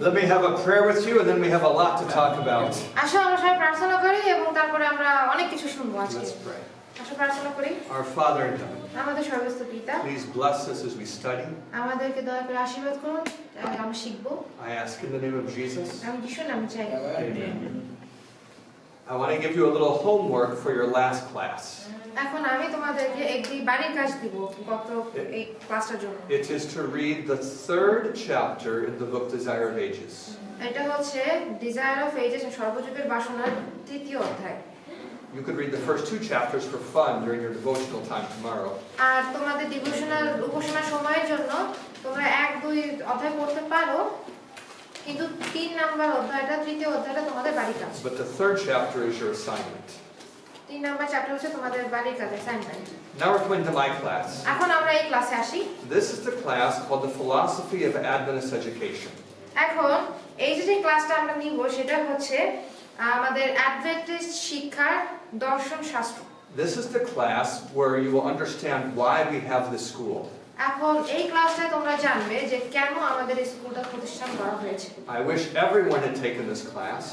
Let me have a prayer with you, and then we have a lot to talk about. আসো আমরা সবাই প্রার্থনা করি এবং তারপরে আমরা অনেক কিছু শুনবো আজকে। Let's pray. আসো প্রার্থনা করি। Our Father in heaven, আমাদের সর্বস্থ পিতা, please bless us as we study. আমাদেরকে দয়া করে আশীর্বাদ করুন, আমরা শিখবো। I ask in the name of Jesus. আমি যিশুর নামে চাই। Amen. I want to give you a little homework for your last class. এখন আমি তোমাদেরকে একটি বাড়ির কাজ দিব গত এই ক্লাসটার জন্য। It is to read the 3rd chapter in the book Desire of Ages. এটা হচ্ছে Desire of Ages সর্বযুগের বাসনার 3য় অধ্যায়। You could read the first 2 chapters for fun during your devotional time tomorrow. আর তোমাদের ডিভোশনাল উপাসনা সময়ের জন্য তোমরা 1-2 অধ্যায় পড়তে পারো, কিন্তু 3 নাম্বার অধ্যায়টা 3য় অধ্যায়টা তোমাদের বাড়ির কাজ। But the 3rd chapter is your assignment. 3 number chapter হচ্ছে তোমাদের বাড়ির কাজ assignment. Now we're coming to my class. এখন আমরা এই ক্লাসে আসি। This is the class called the Philosophy of Adventist Education. এখন এই যে ক্লাসটা আমরা নিব সেটা হচ্ছে আমাদের অ্যাডভেন্টিস্ট শিক্ষার দর্শন শাস্ত্র। This is the class where you will understand why we have this school. এখন এই ক্লাসটায় তোমরা জানবে যে কেন আমাদের এই স্কুলটা প্রতিষ্ঠা করা হয়েছে। I wish everyone had taken this class.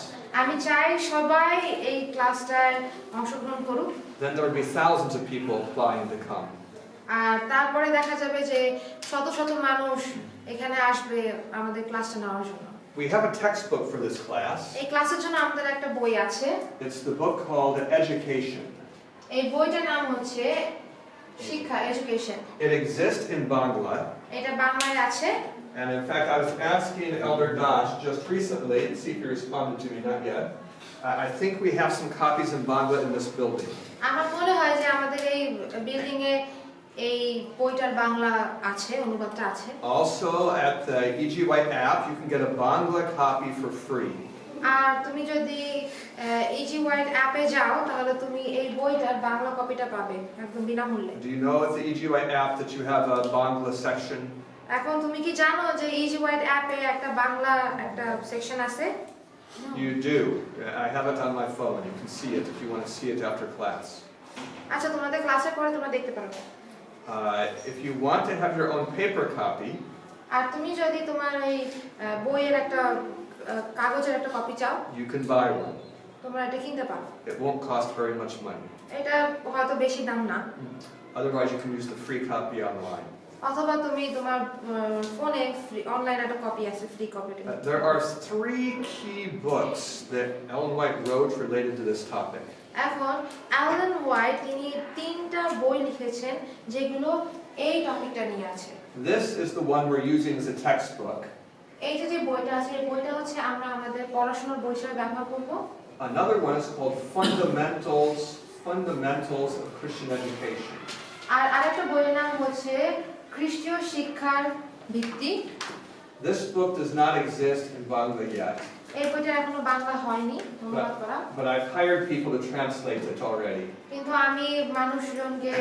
আমি চাই সবাই এই ক্লাসটায় অংশগ্রহণ করুক। Then there would be thousands of people applying to come. আর তারপরে দেখা যাবে যে শত শত মানুষ এখানে আসবে আমাদের ক্লাসটা নেওয়ার জন্য। We have a textbook for this class. এই ক্লাসের জন্য আমাদের একটা বই আছে। It's the book called Education. এই বইটার নাম হচ্ছে শিক্ষা, education. It exists in Bangla. এটা বাংলায় আছে। And in fact, I was asking Elder Dash just recently, and see if he responded to me, not yet. I think we have some copies in Bangla in this building. আমার মনে হয় যে আমাদের এই building এ এই বইটার বাংলা আছে, অনুবাদটা আছে। Also at the EGY app, you can get a Bangla copy for free. আর তুমি যদি EGY অ্যাপে যাও তাহলে তুমি এই বইটার বাংলা কপিটা পাবে একদম বিনামূল্যে। Do you know at the EGY app that you have a Bangla section? এখন তুমি কি জানো যে EGY অ্যাপে একটা বাংলা একটা সেকশন আছে? You do. I have it on my phone. You can see it if you want to see it after class. আচ্ছা, তোমাদের ক্লাসের পরে তোমরা দেখতে পারো। If you want to have your own paper copy, আর তুমি যদি তোমার এই বইয়ের একটা কাগজের একটা কপি চাও, you can buy one. তোমরা এটা কিনতে পারো। It won't cost very much money. এটা হয়তো বেশি দাম না। Otherwise, you can use the free copy online. অথবা তুমি তোমার ফোনে অনলাইন একটা কপি আছে, free copy. There are 3 key books that Ellen White wrote related to this topic. এখন অ্যালেন হোয়াইট তিনি 3টা বই লিখেছেন যেগুলো এই টপিকটা নিয়ে আছে। This is the one we're using as a textbook. এই যে বইটা আছে এই বইটা হচ্ছে আমরা আমাদের পড়াশোনার বই হিসেবে ব্যবহার করব। Another one is called Fundamentals of Christian Education. আর আরেকটা বইয়ের নাম হচ্ছে খ্রিস্টীয় শিক্ষার ভিত্তি। This book does not exist in Bangla yet. এই বইটা এখনো বাংলা হয়নি অনুবাদ করা। But I've hired people to translate it already. কিন্তু আমি মানুষজনকে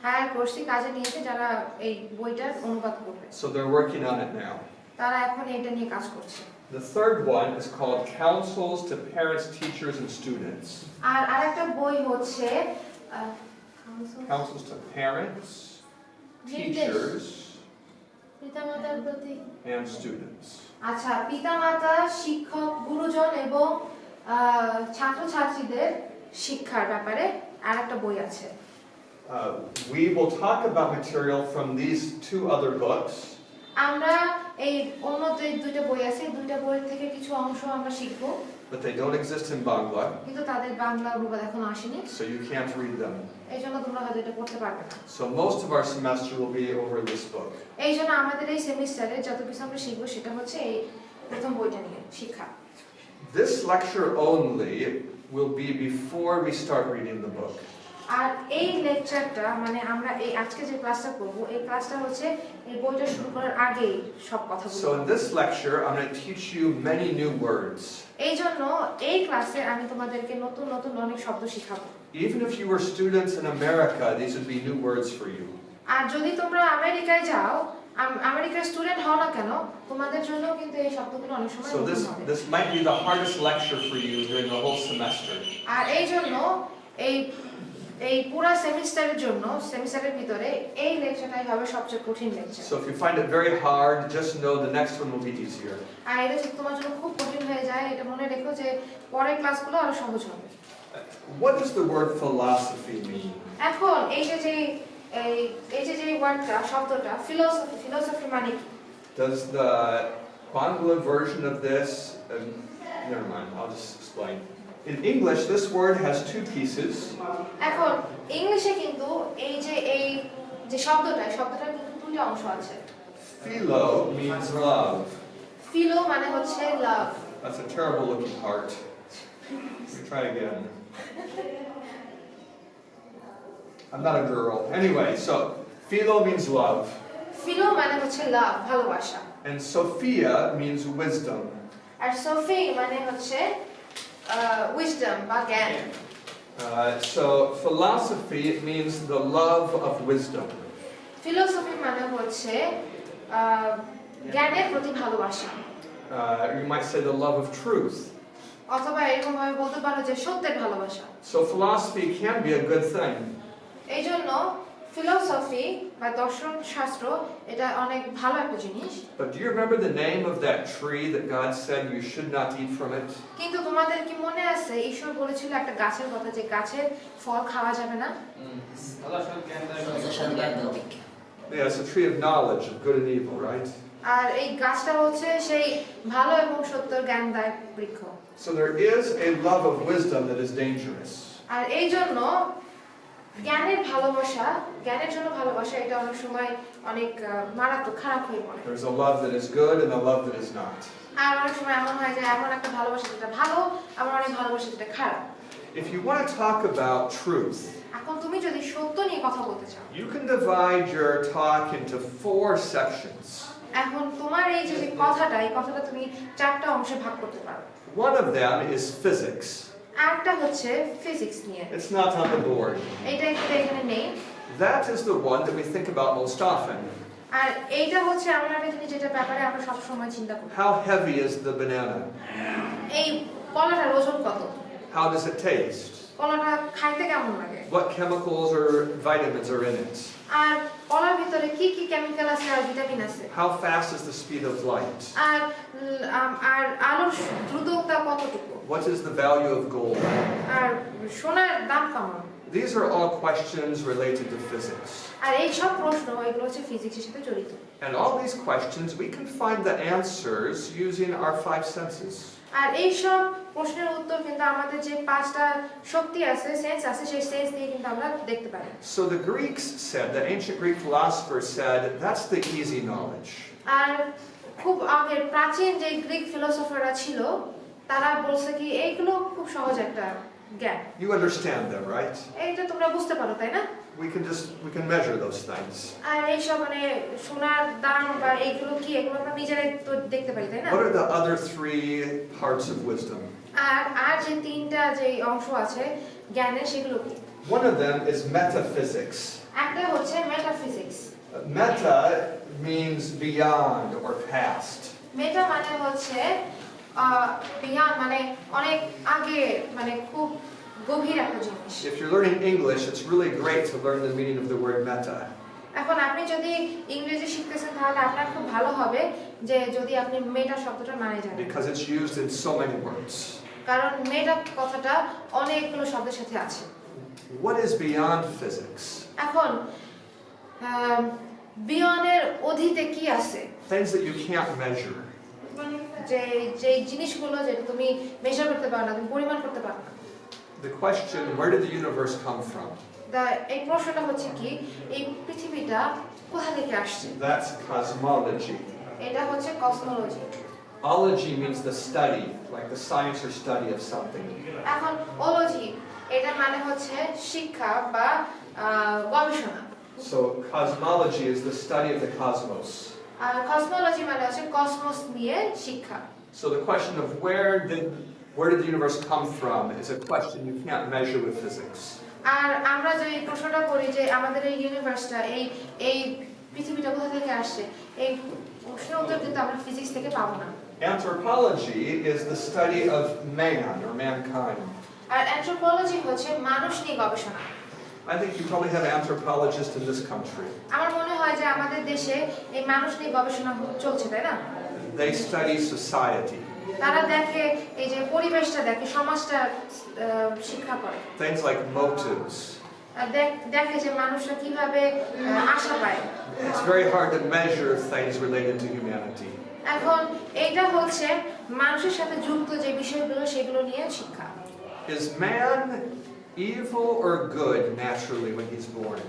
হায়ার করছি, কাজে নিয়েছি যারা এই বইটার অনুবাদ করবে। So they're working on it now. তারা এখন এটা নিয়ে কাজ করছে। The 3rd one is called Counsels to Parents, Teachers, and Students. আর আরেকটা বই হচ্ছে Counsels to Parents, Teachers, পিতামাতার প্রতি and Students. আচ্ছা, পিতামাতা, শিক্ষক, গুরুজন এবং ছাত্রছাত্রীদের শিক্ষার ব্যাপারে আরেকটা বই আছে। We will talk about material from these 2 other books. আমরা এই অন্য যে 2টা বই আছে, 2টা বই থেকে কিছু অংশ আমরা শিখব। But they don't exist in Bangla. কিন্তু তাদের বাংলা অনুবাদ এখনো আসেনি। So you can't read them. এইজন্য তোমরা হয়তো এটা পড়তে পারবে না। So most of our semester will be over this book. এইজন্য আমাদের এই সেমিস্টারে যত কিছু আমরা শিখব সেটা হচ্ছে এই প্রথম বইটা নিয়ে শিক্ষা। This lecture only will be before we start reading the book. আর এই লেকচারটা মানে আমরা এই আজকে যে ক্লাসটা করব এই ক্লাসটা হচ্ছে এই বইটা শুরু করার আগেই সব কথাগুলো। So in this lecture I'm going to teach you many new words. এইজন্য এই ক্লাসে আমি তোমাদেরকে নতুন নতুন অনেক শব্দ শেখাবো। Even if you were students in America, these would be new words for you. আর যদি তোমরা আমেরিকায় যাও, আমেরিকার স্টুডেন্ট হও না কেন, তোমাদের জন্য কিন্তু এই শব্দগুলো অনেক সময় নতুন হবে। So this might be the hardest lecture for you during the whole semester. আর এইজন্য এই এই পুরো সেমিস্টারের জন্য সেমিস্টারের ভিতরে এই লেকচারটাই হবে সবচেয়ে কঠিন lecture So if you find it very hard, just know the next one will be easier. আর এটা যদি তোমার জন্য খুব কঠিন হয়ে যায় এটা মনে রেখো যে পরের ক্লাসগুলো আরো সহজ হবে What does the word philosophy mean? এখন এই যে ওয়ার্ডটা শব্দটা ফিলোসফি মানে কি Does the Bangla version of this, never mind, I'll just explain. In English, this word has two pieces. এখন ইংলিশে কিন্তু এই যে শব্দটা কিন্তু দুটো অংশ আছে Philo means love. ফিলো মানে হচ্ছে লাভ That's a terrible looking heart. Let me try again. I'm not a girl. Anyway, so philo means love. Philo মানে হচ্ছে লাভ ভালোবাসা And Sophia means wisdom. আর সোফি মানে হচ্ছে উইজডম বা জ্ঞান So philosophy means the love of wisdom. Philosophy মানে হচ্ছে জ্ঞানের প্রতি ভালোবাসা You might say the love of truth. অথবা এরকম ভাবে বলতে পারো যে সত্যের ভালোবাসা So philosophy can be a good thing. এই জন্য ফিলোসফি বা দর্শন শাস্ত্র এটা অনেক ভালো একটা জিনিস But do you remember the name of that tree that God said you should not eat from it? কিন্তু তোমাদের কি মনে আছে ঈশ্বর বলেছিল একটা গাছের কথা যে গাছের ফল খাওয়া যাবে না Yeah, it's a tree of knowledge of good and evil, right? আর এই গাছটা হচ্ছে সেই ভালো এবং সত্যের জ্ঞানদায়ক বৃক্ষ So there is a love of wisdom that is dangerous. আর এই জন্য জ্ঞানের জন্য ভালোবাসা এটা অনেক সময় অনেক মারাত্মক খারাপ হয়ে পড়ে There's a love that is good and a love that is not. আর অনেক সময় এমন হয় যে এমন একটা ভালোবাসা যেটা ভালো আবার অনেক ভালোবাসা যেটা খারাপ If you want to talk about truth, এখন তুমি যদি সত্য নিয়ে কথা বলতে চাও you can divide your talk into 4 sections. এখন তোমার এই যে কথাটা তুমি 4টা অংশে ভাগ করতে পারো One of them is physics. আরেকটা হচ্ছে ফিজিক্স নিয়ে It's not on the board. এইটা এখানে নেই That is the one that we think about most often. আর এইটা হচ্ছে এমন একটা জিনিস যেটা ব্যাপারে আমরা সব সময় চিন্তা করি How heavy is the banana? এই কলাটার ওজন কত How does it taste? কলাটা খাইতে কেমন লাগে What chemicals or vitamins are in it? আর কলার ভিতরে কি কি কেমিক্যাল আছে আর ভিটামিন আছে How fast is the speed of light? আর আলোর দ্রুততা কতটুকু What is the value of gold? আর সোনার দাম কেমন These are all questions related to physics. আর এই সব প্রশ্ন এগুলো হচ্ছে ফিজিক্সের সাথে জড়িত And all these questions, we can find the answers using our 5 senses. আর এই সব প্রশ্নের উত্তর কিন্তু আমাদের যে 5টা শক্তি আছে সেন্স আছে সেই সেন্স দিয়ে কিন্তু আমরা দেখতে পারি So the Greeks said, the ancient Greek philosophers said, that's the easy knowledge. আর খুব আগের প্রাচীন যে গ্রিক ফিলোসফাররা ছিল তারা বলছে কি এইগুলো খুব সহজ একটা জ্ঞান You understand them, right? এইটা তোমরা বুঝতে পারো তাই না We can measure those things. আর এই সব মানে সোনার দাম বা এইগুলো কি এগুলো আমরা নিজেরাই তো দেখতে পারি তাই না What are the other 3 parts of wisdom? আর যে 3টা যে অংশ আছে জ্ঞানের সেগুলো কি One of them is metaphysics. একটা হচ্ছে metaphysics Meta means beyond or past. মেটা মানে হচ্ছে বিয়ন্ড মানে অনেক আগে মানে খুব গভীর একটা জিনিস If you're learning English, it's really great to learn the meaning of the word meta. এখন আপনি যদি ইংরেজি শিখতেছেন তাহলে আপনার খুব ভালো হবে যে যদি আপনি মেটা শব্দটা মানে জানেন Because it's used in so many words. কারণ মেটা কথাটা অনেকগুলো শব্দের সাথে আছে What is beyond physics? এখন বিয়নের অধীতে কি আছে Things that you can't measure. যে জিনিসগুলো যেটা তুমি মেজার করতে পারো না তুমি পরিমাণ করতে পারো না The question, where did the universe come from? এই প্রশ্নটা হচ্ছে কি এই পৃথিবীটা কোথা থেকে আসছে That's cosmology. এটা হচ্ছে cosmology Ology means the study, like the science or study of something. এখন ওলজি এটা মানে হচ্ছে শিক্ষা বা গবেষণা So cosmology is the study of the cosmos. আর কসমোলজি মানে হচ্ছে কসমস নিয়ে শিক্ষা So the question of where did the universe come from is a question you can't measure with physics. আর আমরা যে প্রশ্নটা করি যে আমাদের এই ইউনিভার্সটা এই পৃথিবীটা কোথা থেকে আসছে এই প্রশ্নের উত্তর কিন্তু আমরা ফিজিক্স থেকে পাবো না Anthropology is the study of man or mankind. আর অ্যানথ্রোপোলজি হচ্ছে মানুষ নিয়ে গবেষণা I think you probably have anthropologists in this country. আমার মনে হয় যে আমাদের দেশে এই মানুষ নিয়ে গবেষণা চলছে, তাই না? They study society. তারা দেখে এই যে পরিবেশটা দেখে, সমাজটা শিক্ষা করে। Things like motives. দেখে যে মানুষরা কিভাবে আশা পায়। It's very hard to measure things related to humanity. এখন এইটা হচ্ছে মানুষের সাথে যুক্ত যে বিষয়গুলো, সেগুলো নিয়ে শিক্ষা। Is man evil or good naturally when he's born?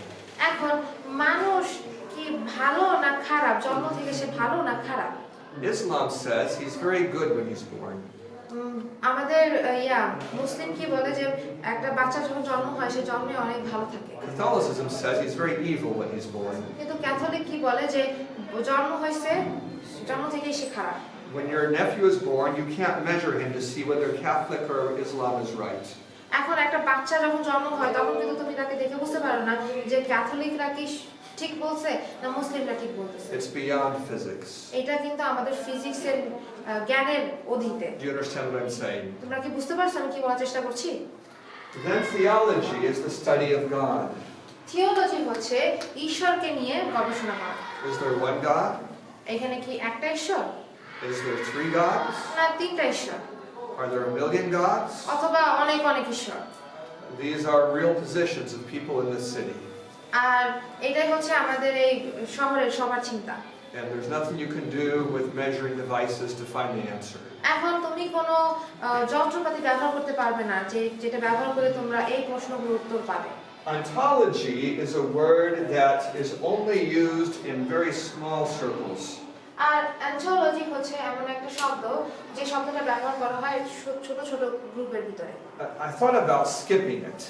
এখন মানুষ কি ভালো না খারাপ, জন্ম থেকে সে ভালো না খারাপ? Islam says he's very good when he's born. আমাদের মুসলিম কি বলে যে একটা বাচ্চা যখন জন্ম হয় সে জন্মে অনেক ভালো থাকে। Catholicism says he's very evil when he's born. কিন্তু ক্যাথলিক কি বলে যে জন্ম হয়েছে, জন্ম থেকেই সে খারাপ। When your nephew is born, you can't measure him to see whether Catholic or Islam is right. এখন একটা বাচ্চা যখন জন্ম হয় তখন কিন্তু তুমি তাকে দেখে বুঝতে পারো না যে ক্যাথলিকরা কি ঠিক বলছে না মুসলিমরা ঠিক বলতেছে। It's beyond physics. এটা কিন্তু আমাদের ফিজিক্সের জ্ঞানের অধীনে। Do you understand what I'm saying? তোমরা কি বুঝতে পারছো আমি কি বলার চেষ্টা করছি? Then theology is the study of God. Theology হচ্ছে ঈশ্বরকে নিয়ে গবেষণা করা। Is there one God? এখানে কি একটা ঈশ্বর? Is there three gods? না তিনটা ঈশ্বর? Are there a million gods? অথবা অনেক অনেক ঈশ্বর? These are real positions of people in this city. আর এটাই হচ্ছে আমাদের এই শহরের সবার চিন্তা। And there's nothing you can do with measuring devices to find the answer. এখন তুমি কোনো যন্ত্রপাতি ব্যবহার করতে পারবে না যেটা ব্যবহার করে তোমরা এই প্রশ্নগুলোর উত্তর পাবে। Ontology is a word that is only used in very small circles. আর অ্যান্থোলজি হচ্ছে এমন একটা শব্দ যে শব্দটা ব্যবহার করা হয় ছোট ছোট গ্রুপের ভিতরে। I thought about skipping it.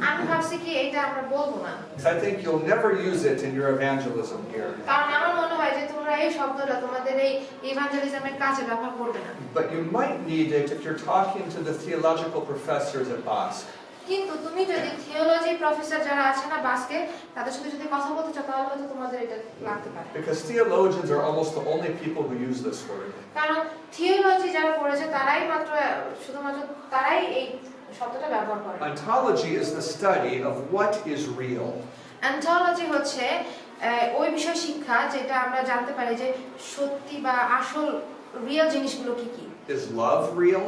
আমি ভাবছি কি এটা আমরা বলবো না। I think you'll never use it in your evangelism here. কারণ আমার মনে হয় যে তোমরা এই শব্দটা তোমাদের এই ইভাঞ্জেলিজমের কাজে ব্যবহার করবে না। But you might need it if you're talking to the theological professors at Basque. কিন্তু তুমি যদি থিওলজি প্রফেসর যারা আছে না বাসকে তাদের সাথে যদি কথা বলতে চাও তাহলে হয়তো তোমাদের এটা লাগতে পারে। Because theologians are almost the only people who use this word. কারণ থিওলজি যারা পড়েছে তারাই শুধুমাত্র তারাই এই শব্দটা ব্যবহার করে। Ontology is the study of what is real. Anthology হচ্ছে ওই বিষয় শিক্ষা যেটা আমরা জানতে পারি যে সত্যি বা আসল রিয়েল জিনিসগুলো কি কি। Is love real?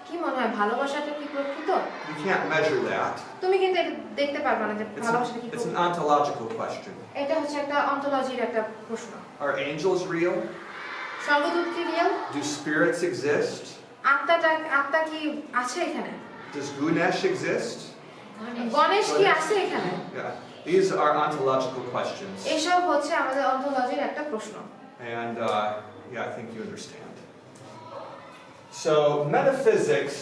কি মনে হয় ভালোবাসাটা কি প্রকৃত? You can't measure that. তুমি কিন্তু এটা দেখতে পারবে না যে ভালোবাসাটা কি It's প্রকৃত। an ontological question. এটা হচ্ছে একটা অন্তোলজির একটা প্রশ্ন। Are angels real? স্বর্গদূত কি রিয়েল? Do spirits exist? আত্মা কি আছে এখানে? Does Gunesh exist? গণেশ কি আছে এখানে? Yeah. These are ontological questions. এসব হচ্ছে আমাদের অন্তোলজির একটা প্রশ্ন। And I think you understand. So metaphysics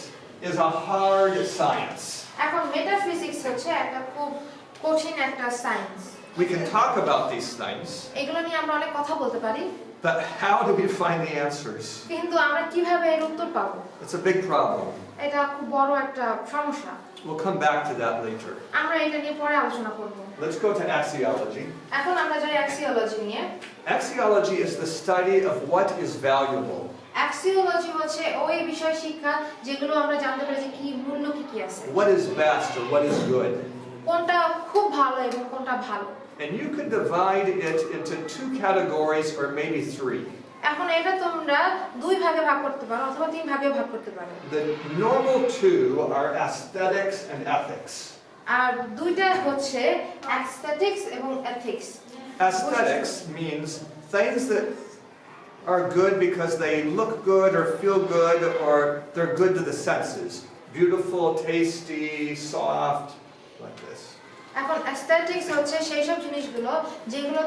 is a hard science. এখন মেটাফিজিক্স হচ্ছে একটা খুব কঠিন একটা science. We can talk about these things, এগুলো নিয়ে আমরা অনেক কথা বলতে পারি। but how do we find the answers? কিন্তু আমরা কিভাবে এর উত্তর পাবো? It's a big problem. এটা খুব বড় একটা সমস্যা। We'll come back to that later. আমরা এটা নিয়ে পরে আলোচনা করব। Let's go to axiology. এখন আমরা যাই অ্যাক্সিওলজি নিয়ে। Axiology is the study of what is valuable. অ্যাক্সিওলজি হচ্ছে ওই বিষয় শিক্ষা যেগুলো আমরা জানতে পারি যে কি মূল্য কি আছে। What is best or what is good. কোনটা খুব ভালো এবং কোনটা ভালো। And you could divide it into two categories or maybe three. এখন এটা তোমরা দুই ভাগে ভাগ করতে পারো অথবা তিন ভাগে ভাগ করতে পারো। The normal two are aesthetics and ethics. আর দুইটা হচ্ছে অ্যাস্থেটিক্স এবং ethics. Aesthetics means things that are good because they look good or feel good or they're good to the senses. Beautiful, tasty, soft, like this. এখন aesthetics হচ্ছে সেই সব জিনিসগুলো যেগুলো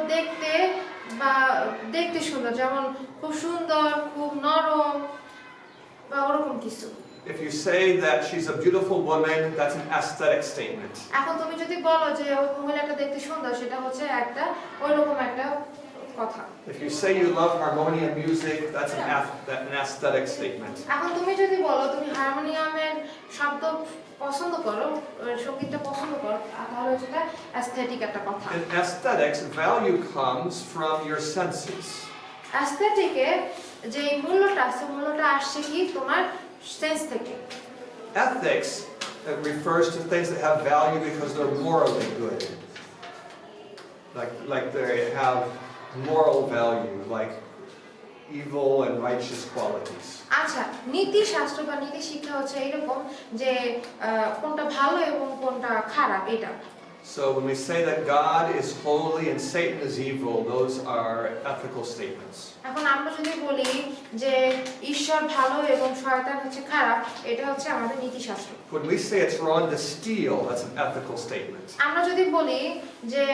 দেখতে সুন্দর, যেমন খুব সুন্দর, খুব নরম বা ওরকম কিছু। If you say that she's a beautiful woman, that's an aesthetic statement. এখন তুমি যদি বলো যে ওই মহিলাটা দেখতে সুন্দর সেটা হচ্ছে একটা ওইরকম একটা কথা। If you say you love harmonium music, that's an aesthetic statement. এখন তুমি যদি বলো তুমি হারমোনিয়ামের শব্দ পছন্দ করো, সঙ্গীতটা পছন্দ করো, তাহলে সেটা অ্যাস্থেটিক একটা কথা। In aesthetics, value comes from your senses. অ্যাস্থেটিকে যে মূল্যটা আছে মূল্যটা আসছে কি তোমার সেন্স থেকে। Ethics It refers to things that have value because they're morally good. Like they have moral value, like evil and righteous qualities. আচ্ছা, নীতি শাস্ত্র বা নীতি শিক্ষা হচ্ছে এরকম যে কোনটা ভালো এবং কোনটা খারাপ এটা। So when we say that God is holy and Satan is evil, those are ethical statements. এখন আমরা যদি বলি যে ঈশ্বর ভালো এবং শয়তান হচ্ছে খারাপ, এটা হচ্ছে আমাদের নীতি শাস্ত্র। When we say it's wrong to steal, that's an ethical statement. আমরা যদি বলি যে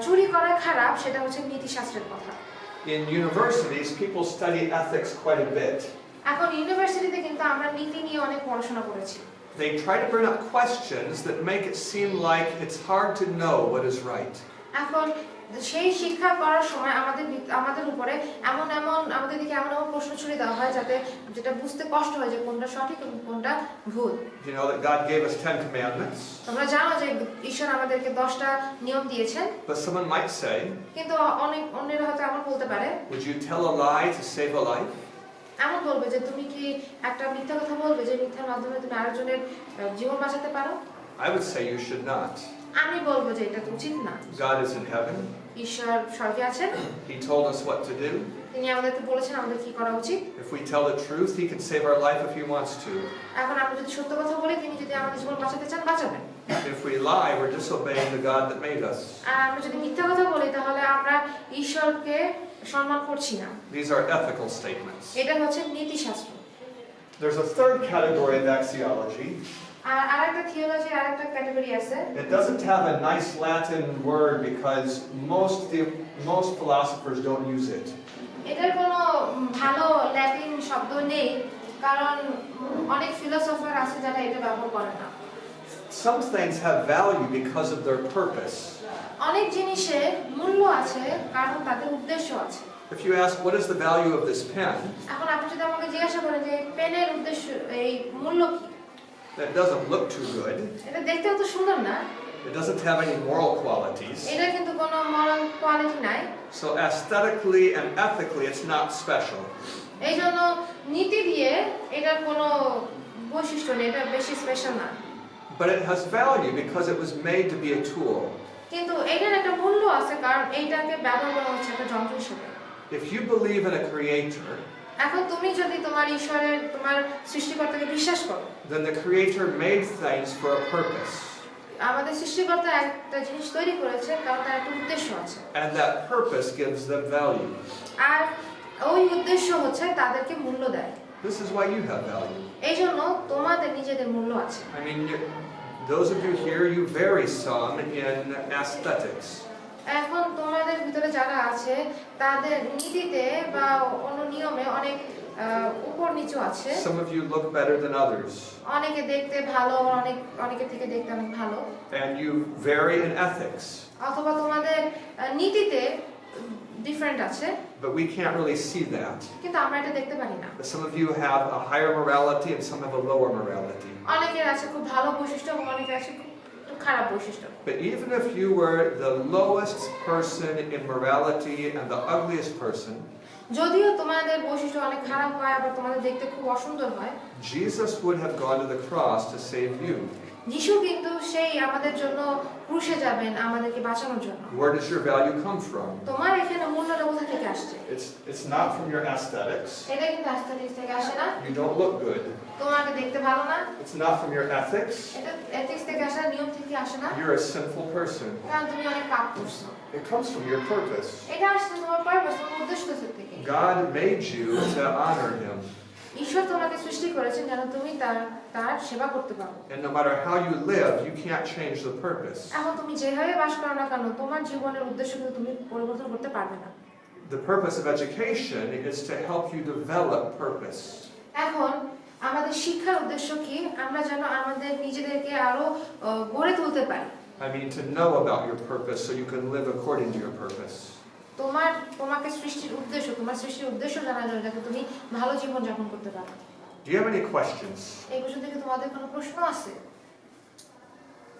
চুরি করা খারাপ, সেটা হচ্ছে নীতি শাস্ত্রের কথা। In universities, people study ethics quite a bit. এখন ইউনিভার্সিটিতে কিন্তু আমরা নীতি নিয়ে অনেক পড়াশোনা করেছি। They try to bring up questions that make it seem like it's hard to know what is right. এখন সেই শিক্ষা করার সময় আমাদের উপরে আমাদের দিকে এমন প্রশ্ন ছুড়ে দেওয়া হয় যেটা বুঝতে কষ্ট হয় যে কোনটা সঠিক এবং কোনটা ভুল। You know that God gave us 10 commandments. তোমরা জানো যে ঈশ্বর আমাদেরকে 10টা নিয়ম দিয়েছেন। But someone might say, কিন্তু অন্যরা হয়তো এমন বলতে পারে, would you tell a lie to save a life? এমন বলবে যে তুমি কি একটা মিথ্যা কথা বলবে যে মিথ্যার মাধ্যমে তুমি আরেকজনের জীবন বাঁচাতে পারো? I would say you should not. আমি বলবো যে এটা উচিত না। God is in heaven. ঈশ্বর স্বর্গে আছেন। He told us what to do. তিনি আমাদেরকে বলেছেন আমাদের কি করা উচিত। If we tell the truth, He can save our life if He wants to. এখন আমরা যদি সত্য কথা বলি, তিনি যদি আমাদের জীবন বাঁচাতে চান, বাঁচাবেন। If we lie, we're disobeying the God that made us. আর আমরা যদি মিথ্যা কথা বলি, তাহলে আমরা ঈশ্বরকে সম্মান করছি না। These are ethical statements. এটা হচ্ছে নীতিশাস্ত্র। There's a third category of axiology. আর আরেকটা থিওলজি, আরেকটা ক্যাটাগরি আছে। It doesn't have a nice Latin word because most philosophers don't use it. এটার কোনো ভালো ল্যাটিন শব্দ নেই, কারণ অনেক ফিলোসফার আছে যারা এটা ব্যবহার করে না। Some things have value because of their purpose. অনেক জিনিসের মূল্য আছে কারণ তাদের উদ্দেশ্য আছে। If you ask what is the value of this pen, এখন আপনি যদি আমাকে জিজ্ঞাসা করেন যে পেনের উদ্দেশ্য, এই মূল্য কি, that doesn't look too good. এটা দেখতেও তো সুন্দর না। It doesn't have any moral qualities. এটা কিন্তু কোনো moral quality নাই। So aesthetically and ethically, it's not special. এই জন্য নীতি দিয়ে এটার কোনো বৈশিষ্ট্য নেই, এটা বেশি স্পেশাল না। But it has value because it was made to be a tool. কিন্তু এটার একটা মূল্য আছে কারণ এইটাকে ব্যবহার করা হচ্ছে একটা যন্ত্র হিসেবে। If you believe in a creator, এখন তুমি যদি তোমার ঈশ্বরের, তোমার সৃষ্টিকর্তাকে বিশ্বাস করো, then the creator made things for a purpose. আমাদের সৃষ্টিকর্তা একটা জিনিস তৈরি করেছে কারণ তার একটা উদ্দেশ্য আছে। And that purpose gives them value. আর ওই উদ্দেশ্য হচ্ছে তাদেরকে মূল্য দেয়। This is why you have value. এই জন্য তোমাদের নিজেদের মূল্য আছে। I mean, those of you here, you vary some in aesthetics. এখন তোমাদের ভিতরে যারা আছে তাদের নীতিতে বা অন্য নিয়মে অনেক উপর নিচু আছে। Some of you look better than others. অনেকে দেখতে ভালো, অনেকে থেকে দেখতে অনেক ভালো। And you vary in ethics. অথবা তোমাদের নীতিতে ডিফারেন্ট আছে। But we can't really see that. কিন্তু আমরা এটা দেখতে পারি না। Some of you have a higher morality and some have a lower morality. অনেকের আছে খুব ভালো বৈশিষ্ট্য এবং অনেকের আছে খুব খারাপ বৈশিষ্ট্য। But even if you were the lowest person in morality and the ugliest person, যদিও তোমাদের বৈশিষ্ট্য অনেক খারাপ হয় আবার তোমাদের দেখতে খুব অসুন্দর হয়, Jesus would have gone to the cross to save you. যিশু কিন্তু সেই আমাদের জন্য ক্রুশে যাবেন আমাদেরকে বাঁচানোর জন্য। Where does your value come from? তোমার এখানে মূল্যটা কোথা থেকে আসছে? It's not from your aesthetics. এটা কিন্তু aesthetics থেকে আসে না। You don't look good. তোমাকে দেখতে ভালো না। It's not from your ethics. এটা ethics থেকে আসে না, নিয়ম থেকে আসে না। You're a sinful person. কারণ তুমি অনেক পাপ করছো। It comes from your purpose. এটা আসছে তোমার পারপাস, তোমার উদ্দেশ্য থেকে। God made you to honor Him. ঈশ্বর তোমাকে সৃষ্টি করেছেন যেন তুমি তার সেবা করতে পারো। And no matter how you live, you can't change the purpose. এখন তুমি যেভাবে বাস করো না কেন, তোমার জীবনের উদ্দেশ্য কিন্তু তুমি পরিবর্তন করতে পারবে না। The purpose of education is to help you develop purpose. এখন আমাদের শিক্ষার উদ্দেশ্য কি? আমরা যেন আমাদের নিজেদেরকে আরো গড়ে তুলতে পারি। I mean to know about your purpose so you can live according to your purpose. তোমাকে সৃষ্টির উদ্দেশ্য জানা যায় যাতে তুমি ভালো জীবন যাপন করতে পারো। Do you have any questions? এই পর্যন্ত কি তোমাদের কোনো প্রশ্ন আছে?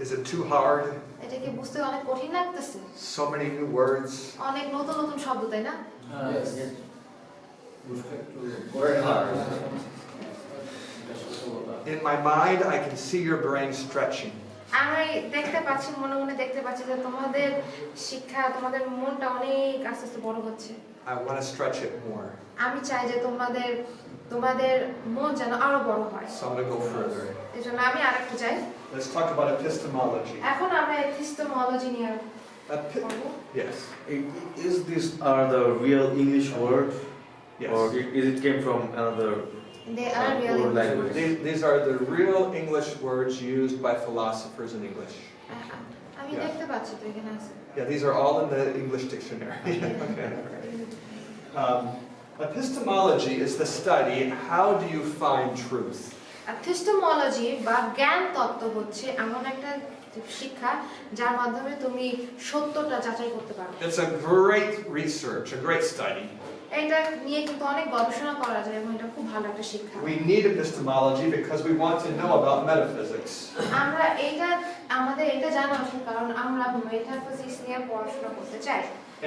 Is it too hard? এটা কি বুঝতে অনেক কঠিন লাগতেছে? So many new words. অনেক নতুন নতুন শব্দ, তাই না? Yes. Very hard. In my mind, I can see your brain stretching. আমি দেখতে পাচ্ছি, মনে মনে দেখতে পাচ্ছি যে তোমাদের শিক্ষা, তোমাদের মনটা অনেক আস্তে আস্তে বড় হচ্ছে। I want to stretch it more. আমি চাই যে তোমাদের মন যেন আরো বড় হয়। So I'm going to go further. এজন্য আমি আরেকটু চাই। Let's talk about epistemology. এখন আমরা epistemology নিয়ে Yes. Is this are the real English word, Yes. or is it came from another they are really old language? These are the real English words used by philosophers in English. আমি দেখতে পাচ্ছি তো এখানে আছে। Yeah, these are all in the English dictionary. Okay. Epistemology is the study, how do you find truth? Epistemology বা জ্ঞান তত্ত্ব হচ্ছে এমন একটা শিক্ষা যার মাধ্যমে তুমি সত্যটা যাচাই করতে পারো। It's a great research, a great study. এটা নিয়ে কিন্তু অনেক গবেষণা করা যায় এবং এটা খুব ভালো একটা শিক্ষা। We need epistemology because we want to know about metaphysics. আমাদের এটা জানা উচিত কারণ আমরা মেটাফিজিক্স নিয়ে পড়াশোনা করতে চাই।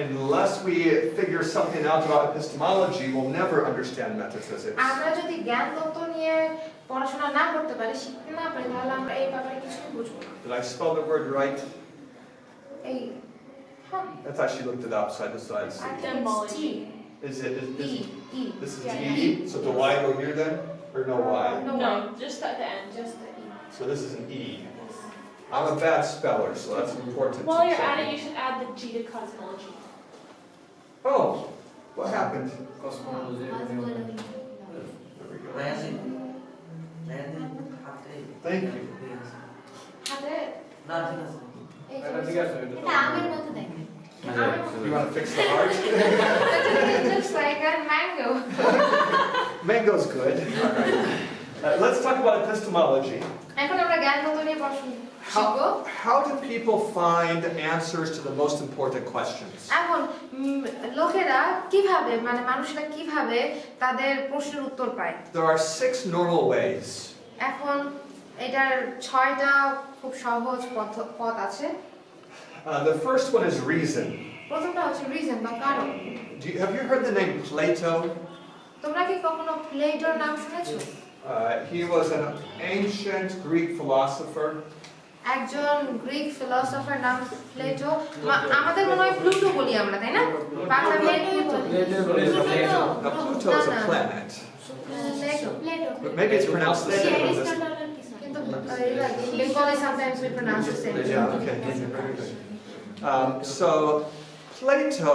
Unless we figure something out about epistemology, we'll never understand metaphysics. আমরা যদি জ্ঞান তত্ত্ব নিয়ে পড়াশোনা না করতে পারি, শিখতে না পারি, তাহলে আমরা এই ব্যাপারে কিছুই বুঝবো না। Did I spell the word right? এই I thought she looked it up side to side. Epistemology. Is it? E. This is Yeah. E. So the Y go here then, or no Y? No, just at the end. Just the E. So this is an E. I'm a bad speller, so that's important. While you're to at say. it, you should add the G to cosmology. Oh, what happened? Cosmology. There we go. Landing. Thank you. হাতে Nothing. এই এটা আমের মতো দেখে। You want to fix the heart? It looks like a mango. Mango's good. All right. Let's talk about epistemology. এখন আমরা জ্ঞান তত্ত্ব নিয়ে পড়াশোনা শিখবো। How do people find answers to the most important questions? এখন লোকেরা কিভাবে, মানে মানুষরা কিভাবে তাদের প্রশ্নের উত্তর পায়? There are 6 normal ways. এখন এটার 6টা খুব সহজ পথ আছে। The first one is reason. প্রথমটা হচ্ছে রিজন বা কারণ। Have you heard the name Plato? তোমরা কি কখনো প্লেটোর নাম শুনেছো? He was an ancient Greek philosopher. একজন গ্রিক ফিলোসফার নাম প্লেটো। আমাদের মনে হয় প্লুটো বলি আমরা, তাই না? বাংলা প্লেটোই বলি। Now Pluto is a planet. Plato. But maybe it's pronounced the same as this. কিন্তু Bengali sometimes we pronounce the same. Yeah, okay. Very good. So Plato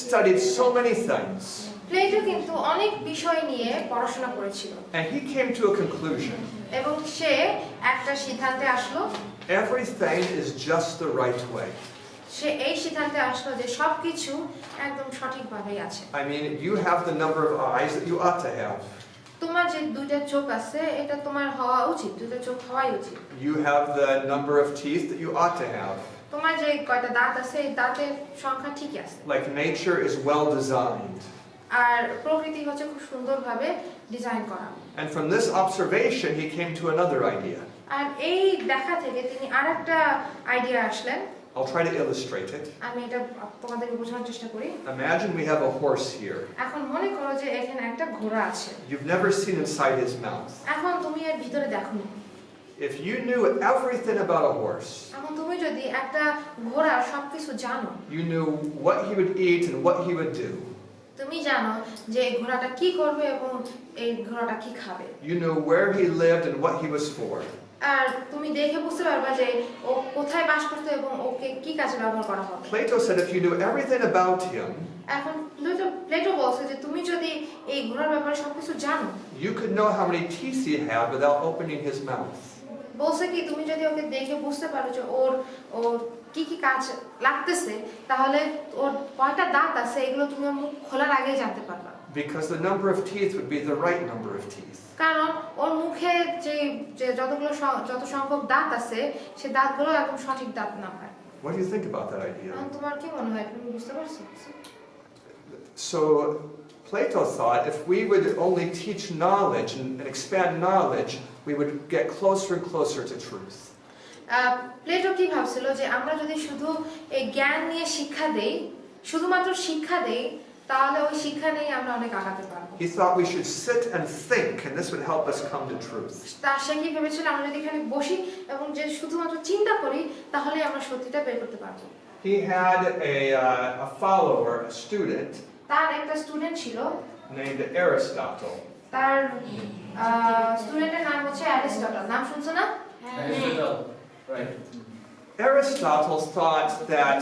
studied so many things. Plato কিন্তু অনেক বিষয় নিয়ে পড়াশোনা করেছিল। And he came to a conclusion. এবং সে একটা সিদ্ধান্তে আসলো। Everything is just the right way. সে এই সিদ্ধান্তে আসলো যে সবকিছু একদম সঠিকভাবেই আছে। I mean, you have the number of eyes that you ought to have. তোমার যে দুইটা চোখ আছে এটা তোমার হওয়া উচিত, দুইটা চোখ হওয়াই উচিত। You have the number of teeth that you ought to have. তোমার যে কয়টা দাঁত আছে এই দাঁতের সংখ্যা ঠিকই আছে। Like nature is well designed. আর প্রকৃতি হচ্ছে খুব সুন্দরভাবে ডিজাইন করা। And from this observation, he came to another idea. আর এই দেখা থেকে তিনি আরেকটা আইডিয়া আসলেন। I'll try to illustrate it. আমি এটা তোমাদেরকে বোঝানোর চেষ্টা করি। Imagine we have a horse here. এখন মনে করো যে এখানে একটা ঘোড়া আছে। You've never seen inside his mouth. এখন তুমি এর ভিতরে দেখোনি। If you knew everything about a horse, এখন তুমি যদি একটা ঘোড়ার সবকিছু জানো, you knew what he would eat and what he would do. তুমি জানো যে এই ঘোড়াটা কি করবে এবং এই ঘোড়াটা কি খাবে। You knew where he lived and what he was for. আর তুমি দেখে বুঝতে পারবা যে ও কোথায় বাস করতে এবং ওকে কি কাজে ব্যবহার করা হবে। Plato said if you knew everything about him, এখন প্লেটো বলছে যে তুমি যদি এই ঘোড়ার ব্যাপারে সবকিছু জানো, you could know how many teeth he had without opening his mouth. বলছে কি তুমি যদি ওকে দেখে বুঝতে পারো যে ওর কি কি কাজ লাগতেছে, তাহলে ওর কয়টা দাঁত আছে এগুলো তুমি ওর মুখ খোলার আগেই জানতে পারবা। Because the number of teeth would be the right number of teeth. কারণ ওর মুখে যে যত সংখ্যক দাঁত আছে সে দাঁতগুলো একদম সঠিক দাঁত number. What do you think about that idea? এখন তোমার কি মনে হয়, তুমি বুঝতে পারছো? So Plato thought if we would only teach knowledge and expand knowledge, we would get closer and closer to truth. Plato কি ভাবছিল যে আমরা যদি শুধু এই জ্ঞান নিয়ে শিক্ষা দেই, শুধুমাত্র শিক্ষা দেই, তাহলে ওই শিক্ষা নিয়ে আমরা অনেক আগাতে পারবো। He thought we should sit and think, and this would help us come to truth. তার সে কি ভেবেছিল আমরা যদি এখানে বসি এবং যে শুধুমাত্র চিন্তা করি তাহলে আমরা সত্যিটা বের করতে পারবো। He had a follower, a student, তার একটা স্টুডেন্ট ছিল, named Aristotle. তার স্টুডেন্টের নাম হচ্ছে অ্যারিস্টটল। নাম শুনছো না? Right. Aristotle thought that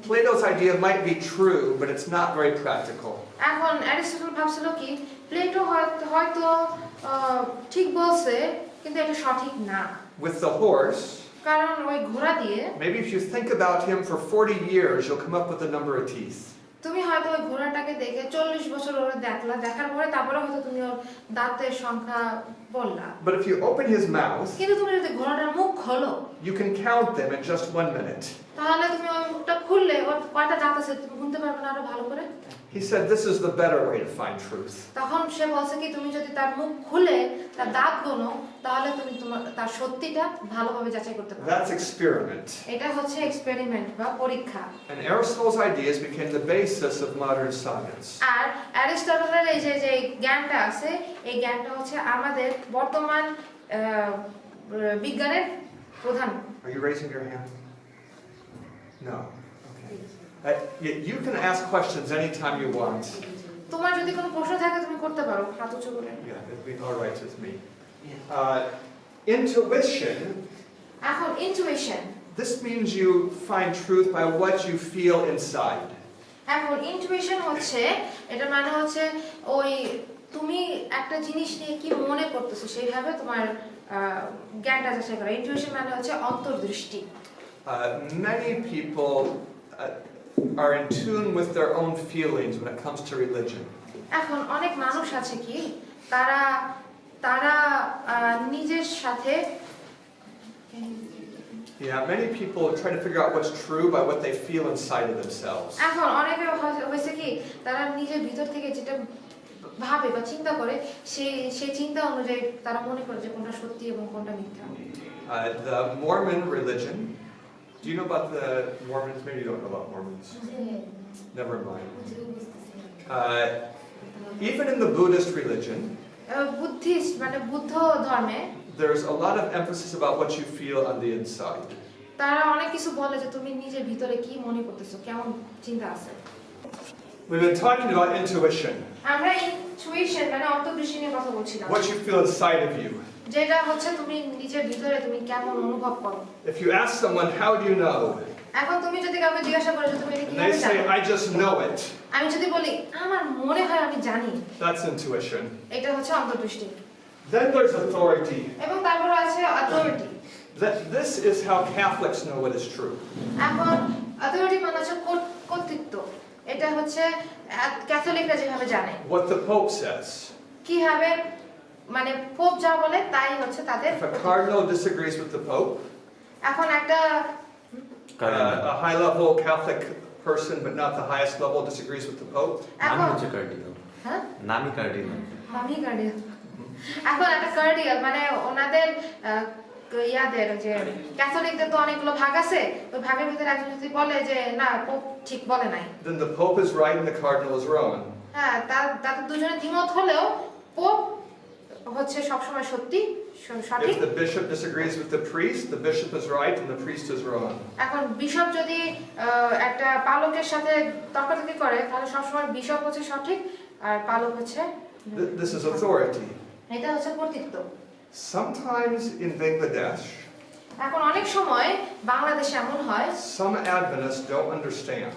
Plato's idea might be true, but it's not very practical. এখন অ্যারিস্টটল ভাবছিল কি প্লেটো হয়তো ঠিক বলছে কিন্তু এটা সঠিক না। With the horse, কারণ ওই ঘোড়া দিয়ে maybe if you think about him for 40 years, you'll come up with the number of teeth. তুমি হয়তো ওই ঘোড়াটাকে দেখে 40 বছর ওর দেখার পরে তারপরে হয়তো তুমি ওর দাঁতের সংখ্যা বললা। But if you open his mouth, কিন্তু তুমি যদি ঘোড়াটার মুখ খোলো you can count them in just 1 minute. তাহলে তুমি ওই মুখটা খুললে ওর কয়টা দাঁত আছে তুমি গুনতে পারবে না আরো ভালো করে? He said this is the better way to find truth. তখন সে বলছে কি তুমি যদি তার মুখ খুলে তার দাঁত গোনো তাহলে তুমি তার সত্যিটা ভালোভাবে যাচাই করতে পারবে। That's experiment. এটা হচ্ছে এক্সপেরিমেন্ট বা পরীক্ষা। And Aristotle's ideas became the basis of modern science. আর অ্যারিস্টটলের এই যে জ্ঞানটা আছে এই জ্ঞানটা হচ্ছে আমাদের বর্তমান বিজ্ঞানের প্রধান। Are you raising your hand? No. Okay. You can ask questions anytime you want. তোমার যদি কোনো প্রশ্ন থাকে তুমি করতে পারো হাত উঁচু করে। Yeah, it'd be all right with me. Intuition. এখন intuition, This means you find truth by what you feel inside. এখন ইনটুইশন হচ্ছে এটা মানে হচ্ছে ওই তুমি একটা জিনিস নিয়ে কি মনে করতেছো সেইভাবে তোমার জ্ঞানটা যাচাই করা। ইনটুইশন মানে হচ্ছে অন্তর্দৃষ্টি। Many people are in tune with their own feelings when it comes to religion. এখন অনেক মানুষ আছে কি তারা তারা নিজের সাথে Yeah, many people try to figure out what's true by what they feel inside of themselves. এখন অনেকে হয়েছে কি তারা নিজের ভিতর থেকে যেটা ভাবে বা চিন্তা করে সেই চিন্তা অনুযায়ী তারা মনে করে যে কোনটা সত্যি এবং কোনটা মিথ্যা। The Mormon religion. Do you know about the Mormons? Maybe you don't know about Mormons. Never mind. Even in the Buddhist religion, Buddhist মানে বুদ্ধ ধর্মে there's a lot of emphasis about what you feel on the inside. তারা অনেক কিছু বলে যে তুমি নিজের ভিতরে কি মনে করতেছো, কেমন চিন্তা আছে। We've been talking about intuition. আমরা ইনটুইশন মানে অন্তর্দৃষ্টি নিয়ে কথা বলছিলাম। What you feel inside of you. যেটা হচ্ছে তুমি নিজের ভিতরে তুমি কেমন অনুভব করো। If you ask someone, how do you know? এখন তুমি যদি কাউকে জিজ্ঞাসা করো যে তুমি এটা And কিভাবে they say, জানো, I just know it. আমি যদি বলি আমার মনে হয় আমি জানি, That's intuition. এটা হচ্ছে অন্তর্দৃষ্টি। Then there's authority. এবং তারপর আছে authority. This is how Catholics know what is true. এখন অথরিটি মানে হচ্ছে কর্তৃত্ব। এটা হচ্ছে ক্যাথলিকরা যেভাবে জানে। What the Pope says. কিভাবে মানে পোপ যা বলে তাই হচ্ছে তাদের। If a cardinal disagrees with the Pope, এখন একটা a high-level Catholic person, but not the highest level, disagrees with the Pope. নামি হচ্ছে কার্ডিনাল। হ্যাঁ? নামি কার্ডিনাল। নামি কার্ডিনাল। এখন একটা কার্ডিনাল মানে ওনাদের ইয়াদের যে ক্যাথলিকদের তো অনেকগুলো ভাগ আছে, ওই ভাগের ভিতরে একজন যদি বলে যে না পোপ ঠিক বলে নাই, Then the Pope is right and the cardinal is wrong. হ্যাঁ তাদের দুজনের দ্বিমত হলেও পোপ হচ্ছে সবসময় সত্যি সঠিক। If the bishop disagrees with the priest, the bishop is right and the priest is wrong. এখন বিশপ যদি একটা পালকের সাথে তর্কাতর্কি করে তাহলে সবসময় বিশপ হচ্ছে সঠিক আর পালক হচ্ছে। This is authority. এটা হচ্ছে কর্তৃত্ব। Sometimes in Bangladesh, এখন অনেক সময় বাংলাদেশে এমন হয় some Adventists don't understand.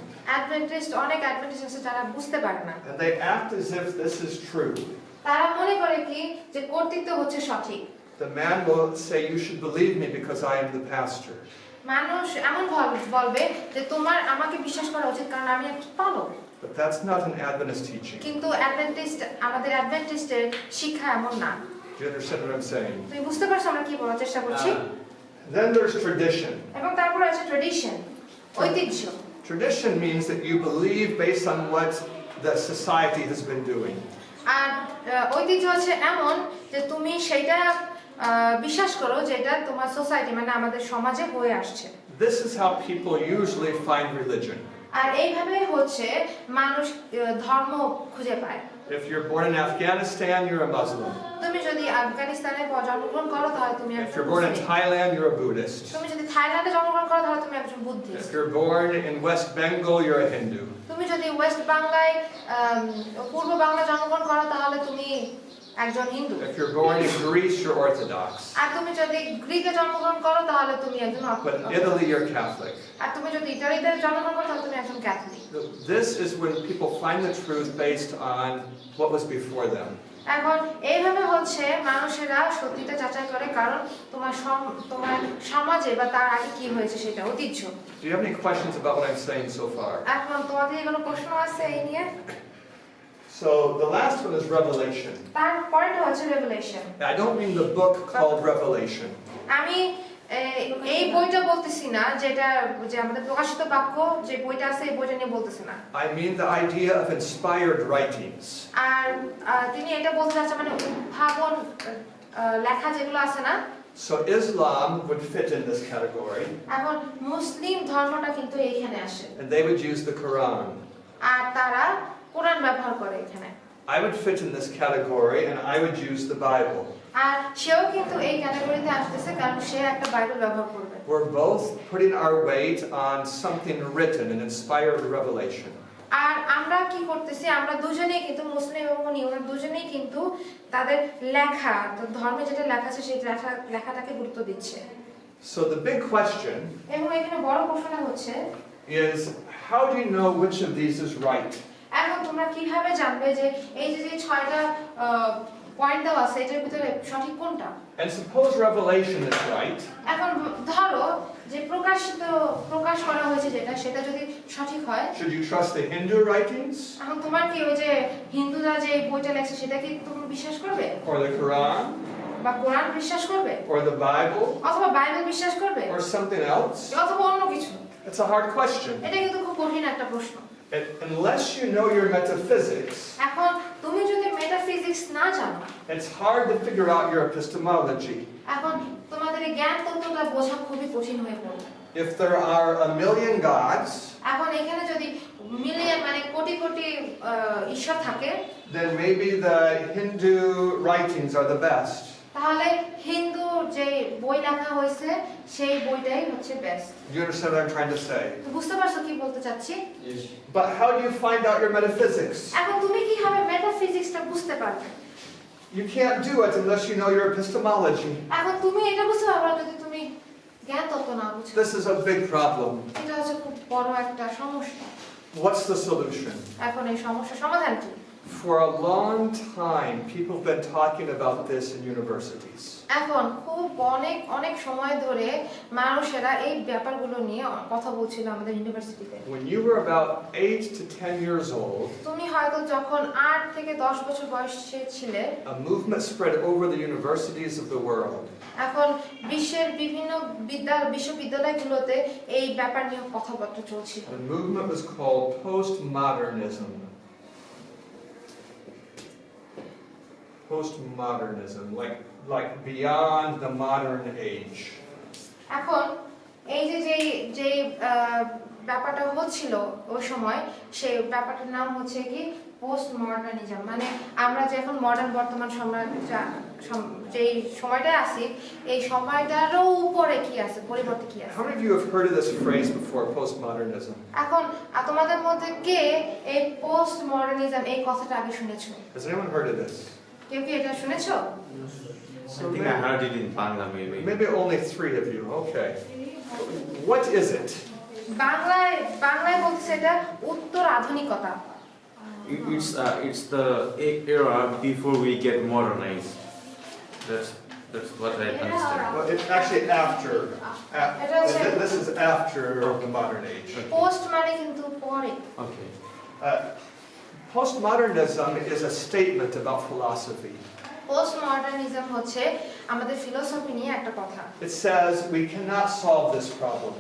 অনেক অ্যাডভেন্টিস্ট আছে যারা বুঝতে পারে না। And they act as if this is true. তারা মনে করে কি যে কর্তৃত্ব হচ্ছে সঠিক। The man will say, you should believe me because I am the pastor. মানুষ এমন বলবে যে আমাকে বিশ্বাস করা উচিত কারণ আমি একটা পালক। But that's not an Adventist teaching. কিন্তু আমাদের অ্যাডভেন্টিস্টের শিক্ষা এমন না। Do you understand what I'm saying? তুমি বুঝতে পারছো আমরা কি বলার চেষ্টা করছি? Then there's tradition. এবং তারপরে আছে ট্র্যাডিশন, ঐতিহ্য। Tradition means that you believe based on what the society has been doing. আর ঐতিহ্য হচ্ছে এমন যে তুমি সেটা বিশ্বাস করো যেটা তোমার সোসাইটি মানে আমাদের সমাজে হয়ে আসছে। This is how people usually find religion. আর এইভাবে হচ্ছে মানুষ ধর্ম খুঁজে পায়। If you're born in Afghanistan, you're a Muslim. তুমি যদি আফগানিস্তানে জন্মগ্রহণ করো তাহলে তুমি If একজন you're born in Muslim. Thailand, you're a Buddhist. তুমি যদি থাইল্যান্ডে জন্মগ্রহণ করো তাহলে তুমি একজন Buddhist. If you're born in West Bengal, you're a Hindu. তুমি যদি ওয়েস্ট বাংলায় পূর্ব বাংলায় জন্মগ্রহণ করো তাহলে তুমি একজন Hindu. If you're born in Greece, you're Orthodox. আর তুমি যদি গ্রিকে জন্মগ্রহণ করো তাহলে তুমি একজন But in orthodox. Italy, you're Catholic. আর তুমি যদি ইতালিতে জন্মগ্রহণ করো তাহলে তুমি একজন Catholic. This is when people find the truth based on what was before them. এখন এইভাবে হচ্ছে মানুষেরা সত্যিটা যাচাই করে কারণ তোমার সমাজে বা তার আগে কি হয়েছে সেটা ঐতিহ্য। Do you have any questions about what I'm saying so far? এখন তোমাদের কোনো প্রশ্ন আছে এই নিয়ে? So the last one is Revelation. তারপরেটা হচ্ছে revelation. I don't mean the book called Revelation. আমি এই বইটা বলতেছি না যেটা যে আমাদের প্রকাশিত বাক্য যে বইটা আছে এই বইটা নিয়ে বলতেছি না। I mean the idea of inspired writings. আর তিনি এটা বলতে চাচ্ছেন মানে উদ্ভাবন লেখা যেগুলো আছে না। So Islam would fit in this category. এখন মুসলিম ধর্মটা কিন্তু এইখানে আসে। And they would use the Quran. আর তারা কোরআন ব্যবহার করে এখানে। I would fit in this category and I would use the Bible. আর সেও কিন্তু এই ক্যাটাগরিতে আসতেছে কারণ সে একটা বাইবেল ব্যবহার করবে। We're both putting our weight on something written, an inspired revelation. আর আমরা কি করতেছি আমরা দুজনেই কিন্তু মুসলিম এবং ইহুদি দুজনেই কিন্তু তাদের লেখা ধর্মে যেটা লেখা আছে সেই লেখাটাকে গুরুত্ব দিচ্ছে। So the big question এবং এখানে বড় প্রশ্নটা হচ্ছে is how do you know which of these is right? এখন তোমরা কিভাবে জানবে যে এই যে 6টা পয়েন্ট দেওয়া আছে এটার ভিতরে সঠিক কোনটা? And suppose Revelation is right. এখন ধরো যে প্রকাশ করা হয়েছে যেটা সেটা যদি সঠিক হয় Should you trust the Hindu writings এখন তোমার কি ওই যে হিন্দুরা যে বইটা লেখছে সেটা কি তুমি বিশ্বাস করবে? or the Quran বা কোরআন বিশ্বাস করবে? or the Bible অথবা বাইবেল বিশ্বাস করবে? or something else? অথবা অন্য কিছু? It's a hard question. এটা কিন্তু খুব কঠিন একটা প্রশ্ন। Unless you know your metaphysics, এখন তুমি যদি মেটাফিজিক্স না জানো it's hard to figure out your epistemology. এখন তোমাদের এই জ্ঞান তত্ত্বটা বোঝা খুবই কঠিন হয়ে পড়বে। If there are a million gods, এখন এখানে যদি মিলিয়ন মানে কোটি কোটি ঈশ্বর থাকে then maybe the Hindu writings are the best. তাহলে হিন্দু যে বই লেখা হয়েছে সেই বইটাই হচ্ছে best. Do you understand what I'm trying to say? তো বুঝতে পারছো কি বলতে চাচ্ছি? Yes. But how do you find out your metaphysics? এখন তুমি কিভাবে মেটাফিজিক্সটা বুঝতে পারবে? You can't do it unless you know your epistemology. এখন তুমি এটা বুঝতে পারবে না যদি তুমি জ্ঞান তত্ত্ব না বুঝো। This is a big problem. এটা হচ্ছে খুব বড় একটা সমস্যা। What's the solution? এখন এই সমস্যার সমাধান কি? For a long time, people have been talking about this in universities. এখন খুব অনেক সময় ধরে মানুষেরা এই ব্যাপারগুলো নিয়ে কথা বলছিল আমাদের ইউনিভার্সিটিতে। When you were about 8 to 10 years old, তুমি হয়তো যখন 8 থেকে 10 বছর বয়সে ছিলে, a movement spread over the universities of the world. এখন বিশ্বের বিভিন্ন বিশ্ববিদ্যালয়গুলোতে এই ব্যাপার নিয়ে কথাবার্তা চলছিল। The movement was called postmodernism. Postmodernism, like beyond the modern age. এখন এই যে ব্যাপারটা হচ্ছিল ওই সময় সেই ব্যাপারটার নাম হচ্ছে কি পোস্ট মডার্নিজম, মানে আমরা যে এখন মডার্ন বর্তমান সময় যে সময়টা আছি এই সময়টারও উপরে কি আছে, পরিবর্তে কি আছে। How many of you have heard of this phrase before, postmodernism? এখন তোমাদের মধ্যে কে এই পোস্ট মডার্নিজম এই কথাটা আগে শুনেছো? Has anyone heard of this? কেউ কি এটা শুনেছো? I think I heard it in Bangla maybe. Maybe only 3 of you. Okay. What is it? বাংলায় বলছে এটা উত্তর আধুনিকতা। It's the era before we get modernized. That's what I understand. Well, it's actually after. This is after the modern age. Post মানে কিন্তু পরে। Okay. Postmodernism is a statement about philosophy. Post modernism হচ্ছে আমাদের philosophy নিয়ে একটা কথা। It says we cannot solve this problem.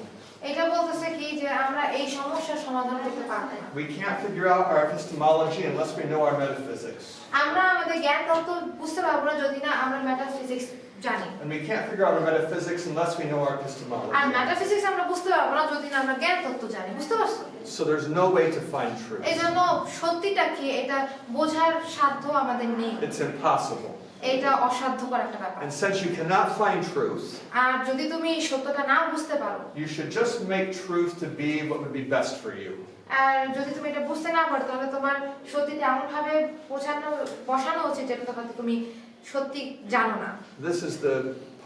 এটা বলতেছে কি যে আমরা এই সমস্যার সমাধান করতে পারবো না। We can't figure out our epistemology unless we know our metaphysics. আমরা আমাদের জ্ঞান তত্ত্ব বুঝতে পারবো না যদি না আমরা মেটাফিজিক্স জানি। And we can't figure out our metaphysics unless we know our আর epistemology. মেটাফিজিক্স আমরা বুঝতে পারবো না যদি না আমরা জ্ঞান তত্ত্ব জানি। বুঝতে পারছো? So there's no way to find truth. এইজন্য সত্যিটা কি এটা বোঝার সাধ্য আমাদের নেই। It's impossible. এটা অসাধ্যকর একটা ব্যাপার। And since you cannot find truth, আর যদি তুমি সত্যটা না বুঝতে পারো, you should just make truth to be what would be best for you. আর যদি তুমি এটা বুঝতে না পারো তাহলে তোমার সত্যিটা এমন ভাবে বসানো উচিত যেটা হয়তো তুমি সত্যি জানো না। This is the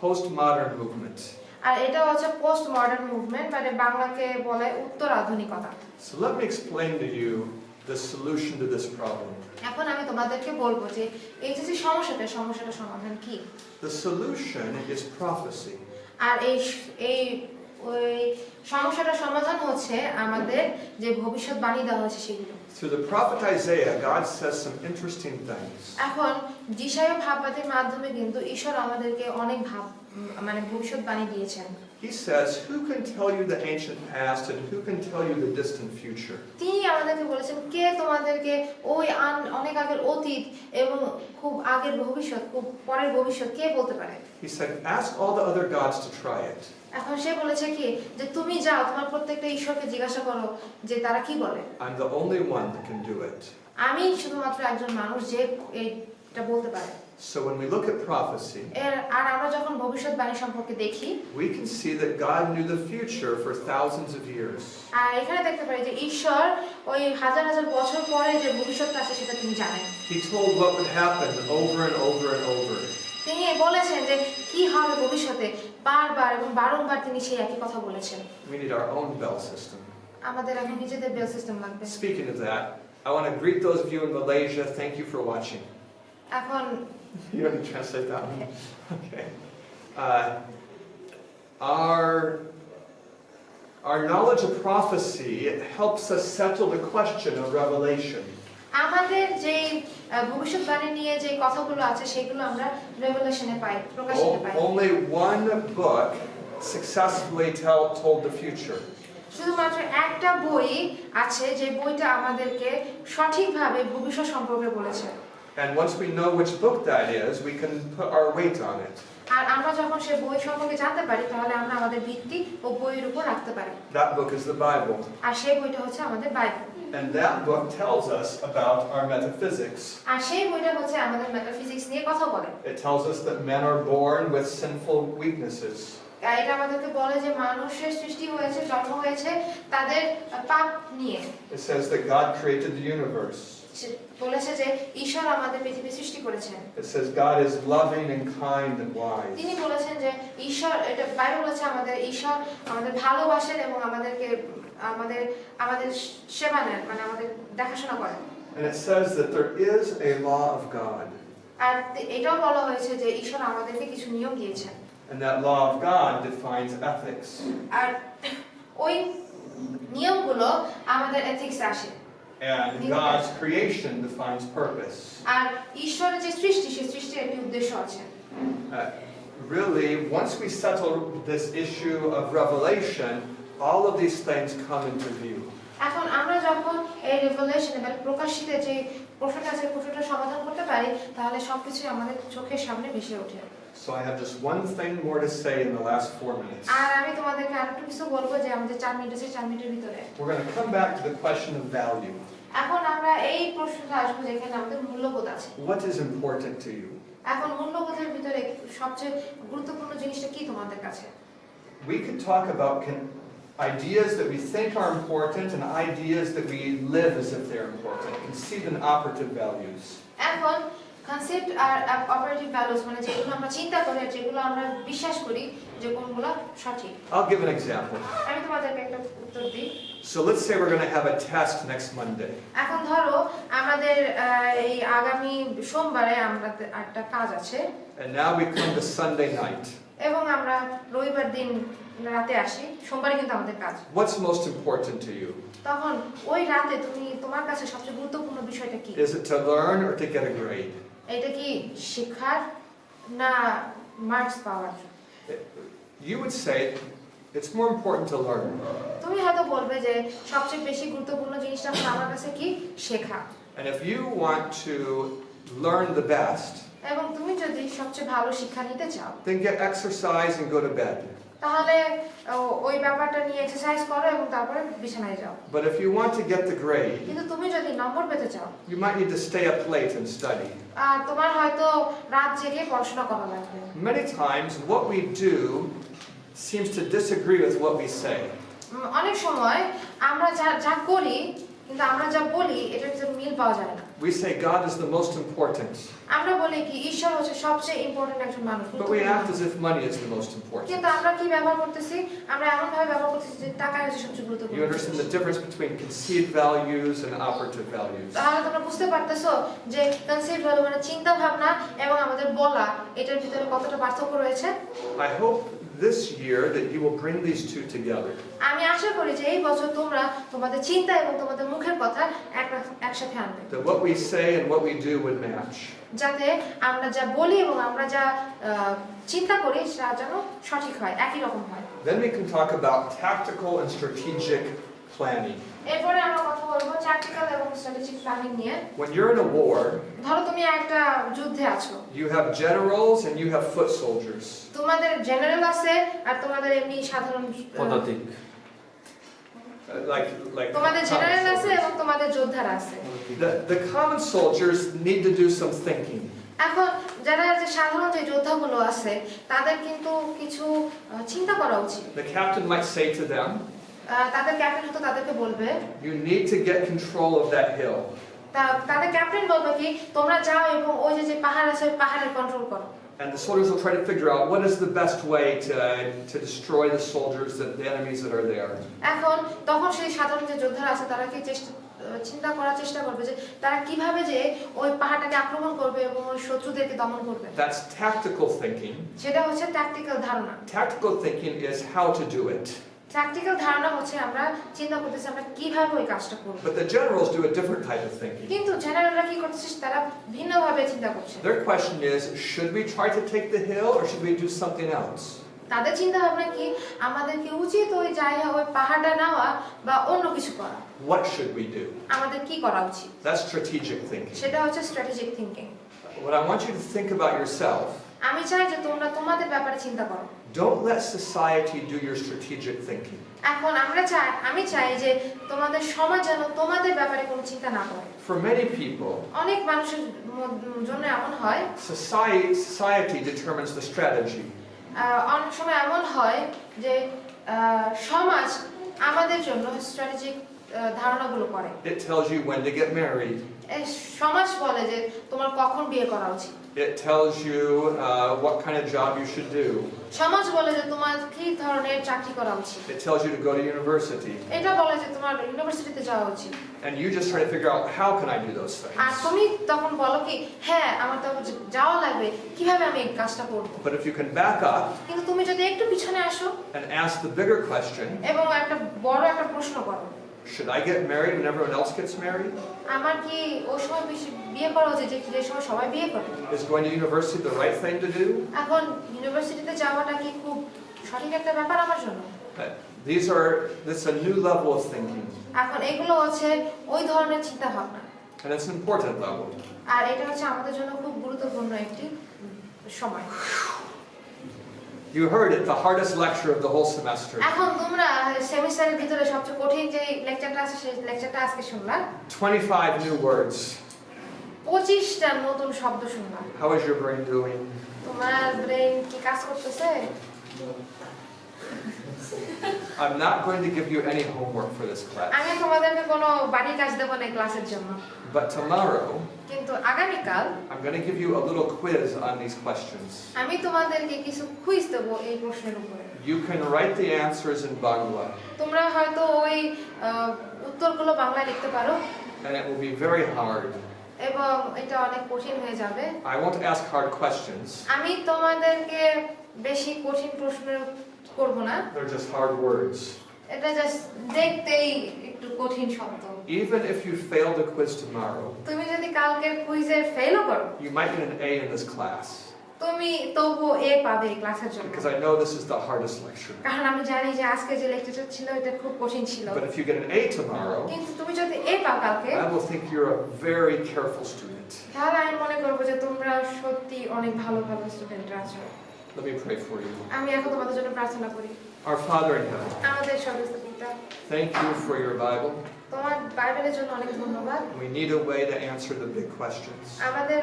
postmodern movement. আর এটা হচ্ছে পোস্ট মডার্ন মুভমেন্ট, মানে বাংলাকে বলে উত্তর আধুনিকতা। So let me explain to you the solution to this problem. এখন আমি তোমাদেরকে বলবো যে এই যে সমস্যাটা সমাধান কি? The solution is prophecy. আর ওই সমস্যাটার সমাধান হচ্ছে আমাদের যে ভবিষ্যৎবাণী দেওয়া হয়েছে সেগুলো। Through the prophet Isaiah, God says some interesting things. এখন যিশায়া ভাববাদীর মাধ্যমে কিন্তু ঈশ্বর আমাদেরকে অনেক মানে ভবিষ্যৎবাণী দিয়েছেন। He says, who can tell you the ancient past and who can tell you the distant future? তিনি আমাদেরকে বলেছেন কে তোমাদেরকে ওই অনেক আগের অতীত এবং খুব আগের ভবিষ্যৎ, খুব পরের ভবিষ্যৎ কে বলতে পারে? He said, ask all the other gods to try it. এখন সে বলেছে কি যে তুমি যাও তোমার প্রত্যেকটা ঈশ্বরকে জিজ্ঞাসা করো যে তারা কি বলে। I'm the only one that can do it. আমি শুধুমাত্র একজন মানুষ যে এটা বলতে পারে। So when we look at prophecy, আর আমরা যখন ভবিষ্যৎবাণী সম্পর্কে দেখি, we can see that God knew the future for thousands of years. আর এখানে দেখতে পারি যে ঈশ্বর ওই হাজার হাজার বছর পরে যে ভবিষ্যৎটা আছে সেটা তিনি জানেন। He told what would happen over and over and over. তিনি বলেছেন যে কি হবে ভবিষ্যতে বারবার এবং বারংবার তিনি সেই একই কথা বলেছেন। We need our own bell system. আমাদের এখন নিজেদের বেল সিস্টেম লাগবে। Speaking of that, I want to greet those of you in Malaysia. Thank you for watching. এখন You want to translate that one? Okay. Our knowledge of prophecy helps us settle the question of revelation. আমাদের যে ভবিষ্যৎবাণী নিয়ে যে কথাগুলো আছে সেগুলো আমরা রেভেলেশনে পাই, প্রকাশিত পাই। Only one book successfully told the future. শুধুমাত্র একটা বই আছে যে বইটা আমাদেরকে সঠিকভাবে ভবিষ্যৎ সম্পর্কে বলেছে। And once we know which book that is, we can put our weight on it. আর আমরা যখন সেই বই সম্পর্কে জানতে পারি তাহলে আমরা আমাদের ভিত্তি ও বইয়ের উপর রাখতে পারি। That book is the Bible. আর সেই বইটা হচ্ছে আমাদের Bible. And that book tells us about our metaphysics. আর সেই বইটা হচ্ছে আমাদের মেটাফিজিক্স নিয়ে কথা বলে। It tells us that men are born with sinful weaknesses. এটা আমাদেরকে বলে যে মানুষের সৃষ্টি হয়েছে, জন্ম হয়েছে তাদের পাপ নিয়ে। It says that God created the universe. বলেছে যে ঈশ্বর আমাদের পৃথিবী সৃষ্টি করেছেন। It says God is loving and kind and wise. তিনি বলেছেন যে ঈশ্বর, এটা বাইবেল বলেছে আমাদের ঈশ্বর আমাদের ভালোবাসেন এবং আমাদের সেবা নেন, মানে আমাদের দেখাশোনা করেন। And it says that there is a law of God. আর এটাও বলা হয়েছে যে ঈশ্বর আমাদেরকে কিছু নিয়ম দিয়েছেন। And that law of God defines ethics. আর ওই নিয়মগুলো আমাদের এথিক্স আসে। And God's creation defines purpose. আর ঈশ্বরের যে সৃষ্টি, সেই সৃষ্টির একটি উদ্দেশ্য আছে। Really, once we settle this issue of revelation, all of these things come into view. এখন আমরা যখন এই রেভেলেশন বা প্রকাশিত যে প্রশ্নটা আছে প্রশ্নটা সমাধান করতে পারি তাহলে সবকিছু আমাদের চোখের সামনে ভেসে ওঠে। So I have just one thing more to say in the last 4 minutes. আর আমি তোমাদেরকে আরেকটু কিছু বলবো যে আমাদের 4 মিনিট আছে, 4 মিনিটের ভিতরে We're going to come back to the question of value. এখন আমরা এই প্রশ্নটা আসবো যেখানে আমাদের মূল্যবোধ আছে। What is important to you? এখন মূল্যবোধের ভিতরে সবচেয়ে গুরুত্বপূর্ণ জিনিসটা কি তোমাদের কাছে? We could talk about ideas that we think are important and ideas that we live as if they're important. Conceit and operative values. এখন কনসেপ্ট আর অপারেটিভ ভ্যালুস মানে যেগুলো আমরা চিন্তা করি আর যেগুলো আমরা বিশ্বাস করি যে কোনগুলো সঠিক। I'll give an example. আমি তোমাদেরকে একটা উত্তর দিই। So let's say we're going to have a test next Monday. এখন ধরো আমাদের এই আগামী সোমবারে আমাদের একটা কাজ আছে। And now we come to Sunday night. এবং আমরা রবিবার দিন রাতে আসি, সোমবারে কিন্তু আমাদের কাজ। What's most important to you? তখন ওই রাতে তোমার কাছে সবচেয়ে গুরুত্বপূর্ণ বিষয়টা কি? Is it to learn or to get a grade? এটা কি শিক্ষার না marks power? You would say It's more important to learn. তুমি হয়তো বলবে যে সবচেয়ে বেশি গুরুত্বপূর্ণ জিনিসটা হলো আমার কাছে কি শেখা। And if you want to learn the best, এবং তুমি যদি সবচেয়ে ভালো শিক্ষা নিতে চাও, then get exercise and go to bed. তাহলে ওই ব্যাপারটা নিয়ে এক্সারসাইজ করো এবং তারপরে বিছানায় যাও। But if you want to get the grade, কিন্তু তুমি যদি নম্বর পেতে চাও, you might need to stay up late and study. তোমার হয়তো রাত জেগে পড়াশোনা করা লাগবে। Many times what we do seems to disagree with what we say. অনেক সময় আমরা যা করি কিন্তু আমরা যা বলি এটার ভিতরে মিল পাওয়া যায় না। We say God is the most important, আমরা বলি কি ঈশ্বর হচ্ছে সবচেয়ে ইম্পর্টেন্ট একজন মানুষ, but we act as if money is the most important. কিন্তু আমরা কি ব্যবহার করতেছি? আমরা এমন ভাবে ব্যবহার করতেছি যে টাকা হচ্ছে সবচেয়ে গুরুত্বপূর্ণ। You understand the difference between conceived values and operative values. তাহলে তোমরা বুঝতে পারতেছো যে কনসেপ্ট ভ্যালু মানে চিন্তা ভাবনা এবং আমাদের বলা এটার ভিতরে কতটা পার্থক্য রয়েছে। I hope this year that you will bring these two together. আমি আশা করি যে এই বছর তোমরা তোমাদের চিন্তা এবং তোমাদের মুখের কথা একসাথে আনবে, That what we say and what we do would match. যাতে আমরা যা বলি এবং আমরা যা চিন্তা করি সেটা যেন সঠিক হয়, একই রকম হয়। Then we can talk about tactical and strategic planning. এরপরে আমরা কথা বলবো ট্যাকটিক্যাল এবং স্ট্র্যাটেজিক প্ল্যানিং নিয়ে। When you're in a war, ধরো তুমি একটা যুদ্ধে আছো, you have generals and you have foot soldiers. তোমাদের জেনারেল আছে আর তোমাদের এমনি সাধারণ পদাতিক। Like তোমাদের common জেনারেল আছে soldiers. এবং তোমাদের যোদ্ধারা আছে। The common soldiers need to do some thinking. এখন যারা যে সাধারণ যে যোদ্ধাগুলো আছে তাদের কিন্তু কিছু চিন্তা করা উচিত। The captain might say to them, তাদের ক্যাপ্টেন হয়তো তাদেরকে বলবে, you need to get control of that hill. তাদের ক্যাপ্টেন বলবে কি তোমরা যাও এবং ওই যে পাহাড় আছে ওই পাহাড়ের কন্ট্রোল করো। And the soldiers will try to figure out what is the best way to destroy the soldiers, the enemies that are there. এখন তখন সেই সাধারণ যে যোদ্ধারা আছে তারা কি চিন্তা করার চেষ্টা করবে যে তারা কিভাবে যে ওই পাহাড়টাকে আক্রমণ করবে এবং ওই শত্রুদেরকে দমন করবে। That's tactical thinking. সেটা হচ্ছে ট্যাকটিক্যাল ধারণা। Tactical thinking is how to do it. Tactical ধারণা হচ্ছে আমরা চিন্তা করতেছি আমরা কিভাবে ওই কাজটা করব। But the generals do a different type of thinking. কিন্তু জেনারেলরা কি করতেছে তারা ভিন্নভাবে চিন্তা করছে। Their question is, should we try to take the hill or should we do something else? তাদের চিন্তা ভাবনা কি আমাদের কি উচিত ওই জায়গা ওই পাহাড়টা নেওয়া বা অন্য কিছু করা? What should we do? আমাদের কি করা উচিত? That's strategic thinking. সেটা হচ্ছে strategic thinking. What I want you to think about yourself, আমি চাই যে তোমরা তোমাদের ব্যাপারে চিন্তা করো। don't let society do your strategic thinking. এখন আমি চাই যে তোমাদের সমাজ যেন তোমাদের ব্যাপারে কোনো চিন্তা না করে। For many people, অনেক মানুষের জন্য এমন হয় society determines the strategy. অনেক সময় এমন হয় যে সমাজ আমাদের জন্য স্ট্র্যাটেজিক ধারণাগুলো করে। It tells you when to get married. সমাজ বলে যে তোমার কখন বিয়ে করা উচিত। It tells you what kind of job you should do. সমাজ বলে যে তোমার কি ধরনের চাকরি করা উচিত। It tells you to go to university. এটা বলে যে তোমার ইউনিভার্সিটিতে যাওয়া উচিত। And you just try to figure out, how can I do those things? আর তুমি তখন বলো কি হ্যাঁ আমার তো যাওয়া লাগবে, কিভাবে আমি এই কাজটা করব। But if you can back up কিন্তু তুমি যদি একটু পিছনে আসো and ask the bigger question, এবং একটা বড় একটা প্রশ্ন করো, should I get married when everyone else gets married? আমার কি ওই সময় বিয়ে করা উচিত যে সময় সবাই বিয়ে করে? Is going to university the right thing to do? এখন ইউনিভার্সিটিতে যাওয়াটা কি খুব সঠিক একটা ব্যাপার আমার জন্য? This is a new level of thinking. এখন এগুলো হচ্ছে ওই ধরনের চিন্তা ভাবনা। And it's an important level. আর এটা হচ্ছে আমাদের জন্য খুব গুরুত্বপূর্ণ একটি সময়। You heard it, the hardest lecture of the whole semester. এখন তোমরা সেমিস্টারের ভিতরে সবচেয়ে কঠিন যে লেকচারটা আছে সেই লেকচারটা আজকে শুনলা। 25 new words. 25টা নতুন শব্দ শুনলা। How is your brain doing? তোমার ব্রেন কি কাজ করতেছে? I'm not going to give you any homework for this class. আমি তোমাদেরকে কোনো বাড়ির কাজ দেব না এই ক্লাসের জন্য। But tomorrow, কিন্তু আগামীকাল I'm going to give you a little quiz on these questions. আমি তোমাদেরকে কিছু কুইজ দেব এই প্রশ্নের উপরে। You can write the answers in Bangla, তোমরা হয়তো ওই উত্তরগুলো বাংলায় লিখতে পারো and it will be very hard. এবং এটা অনেক কঠিন হয়ে যাবে। I won't ask hard questions. আমি তোমাদেরকে বেশি কঠিন প্রশ্ন করব না। They're just hard words. এটা জাস্ট দেখতেই একটু কঠিন শব্দ। Even if you fail the quiz tomorrow, তুমি যদি কালকের কুইজে ফেলও করো, you might get an A in this class. তুমি তবু এ পাবে এই ক্লাসের জন্য because I know this is the hardest lecture. কারণ আমি জানি যে আজকে যে লেকচারটা ছিল এটা খুব কঠিন ছিল But if you get an A tomorrow, কিন্তু তুমি যদি এ পাও কালকে I will think you're a very careful student. তাহলে আমি মনে করব যে তোমরা সত্যি অনেক ভালো ভালো স্টুডেন্ট আছো Let me pray for you. আমি এখন তোমাদের জন্য প্রার্থনা করি Our Father in heaven, আমাদের স্বর্গস্থ পিতা thank you for your Bible. তোমার বাইবেলের জন্য অনেক ধন্যবাদ We need a way to answer the big questions. আমাদের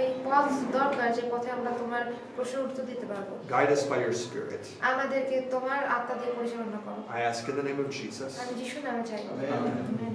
এই পথ দরকার যে পথে আমরা তোমার প্রশ্নের উত্তর দিতে পারবো Guide us by your Spirit. আমাদেরকে তোমার আত্মা দিয়ে পরিচালনা করো I ask in the name of Jesus. আমি যিশুর নামে চাই Amen. আমেন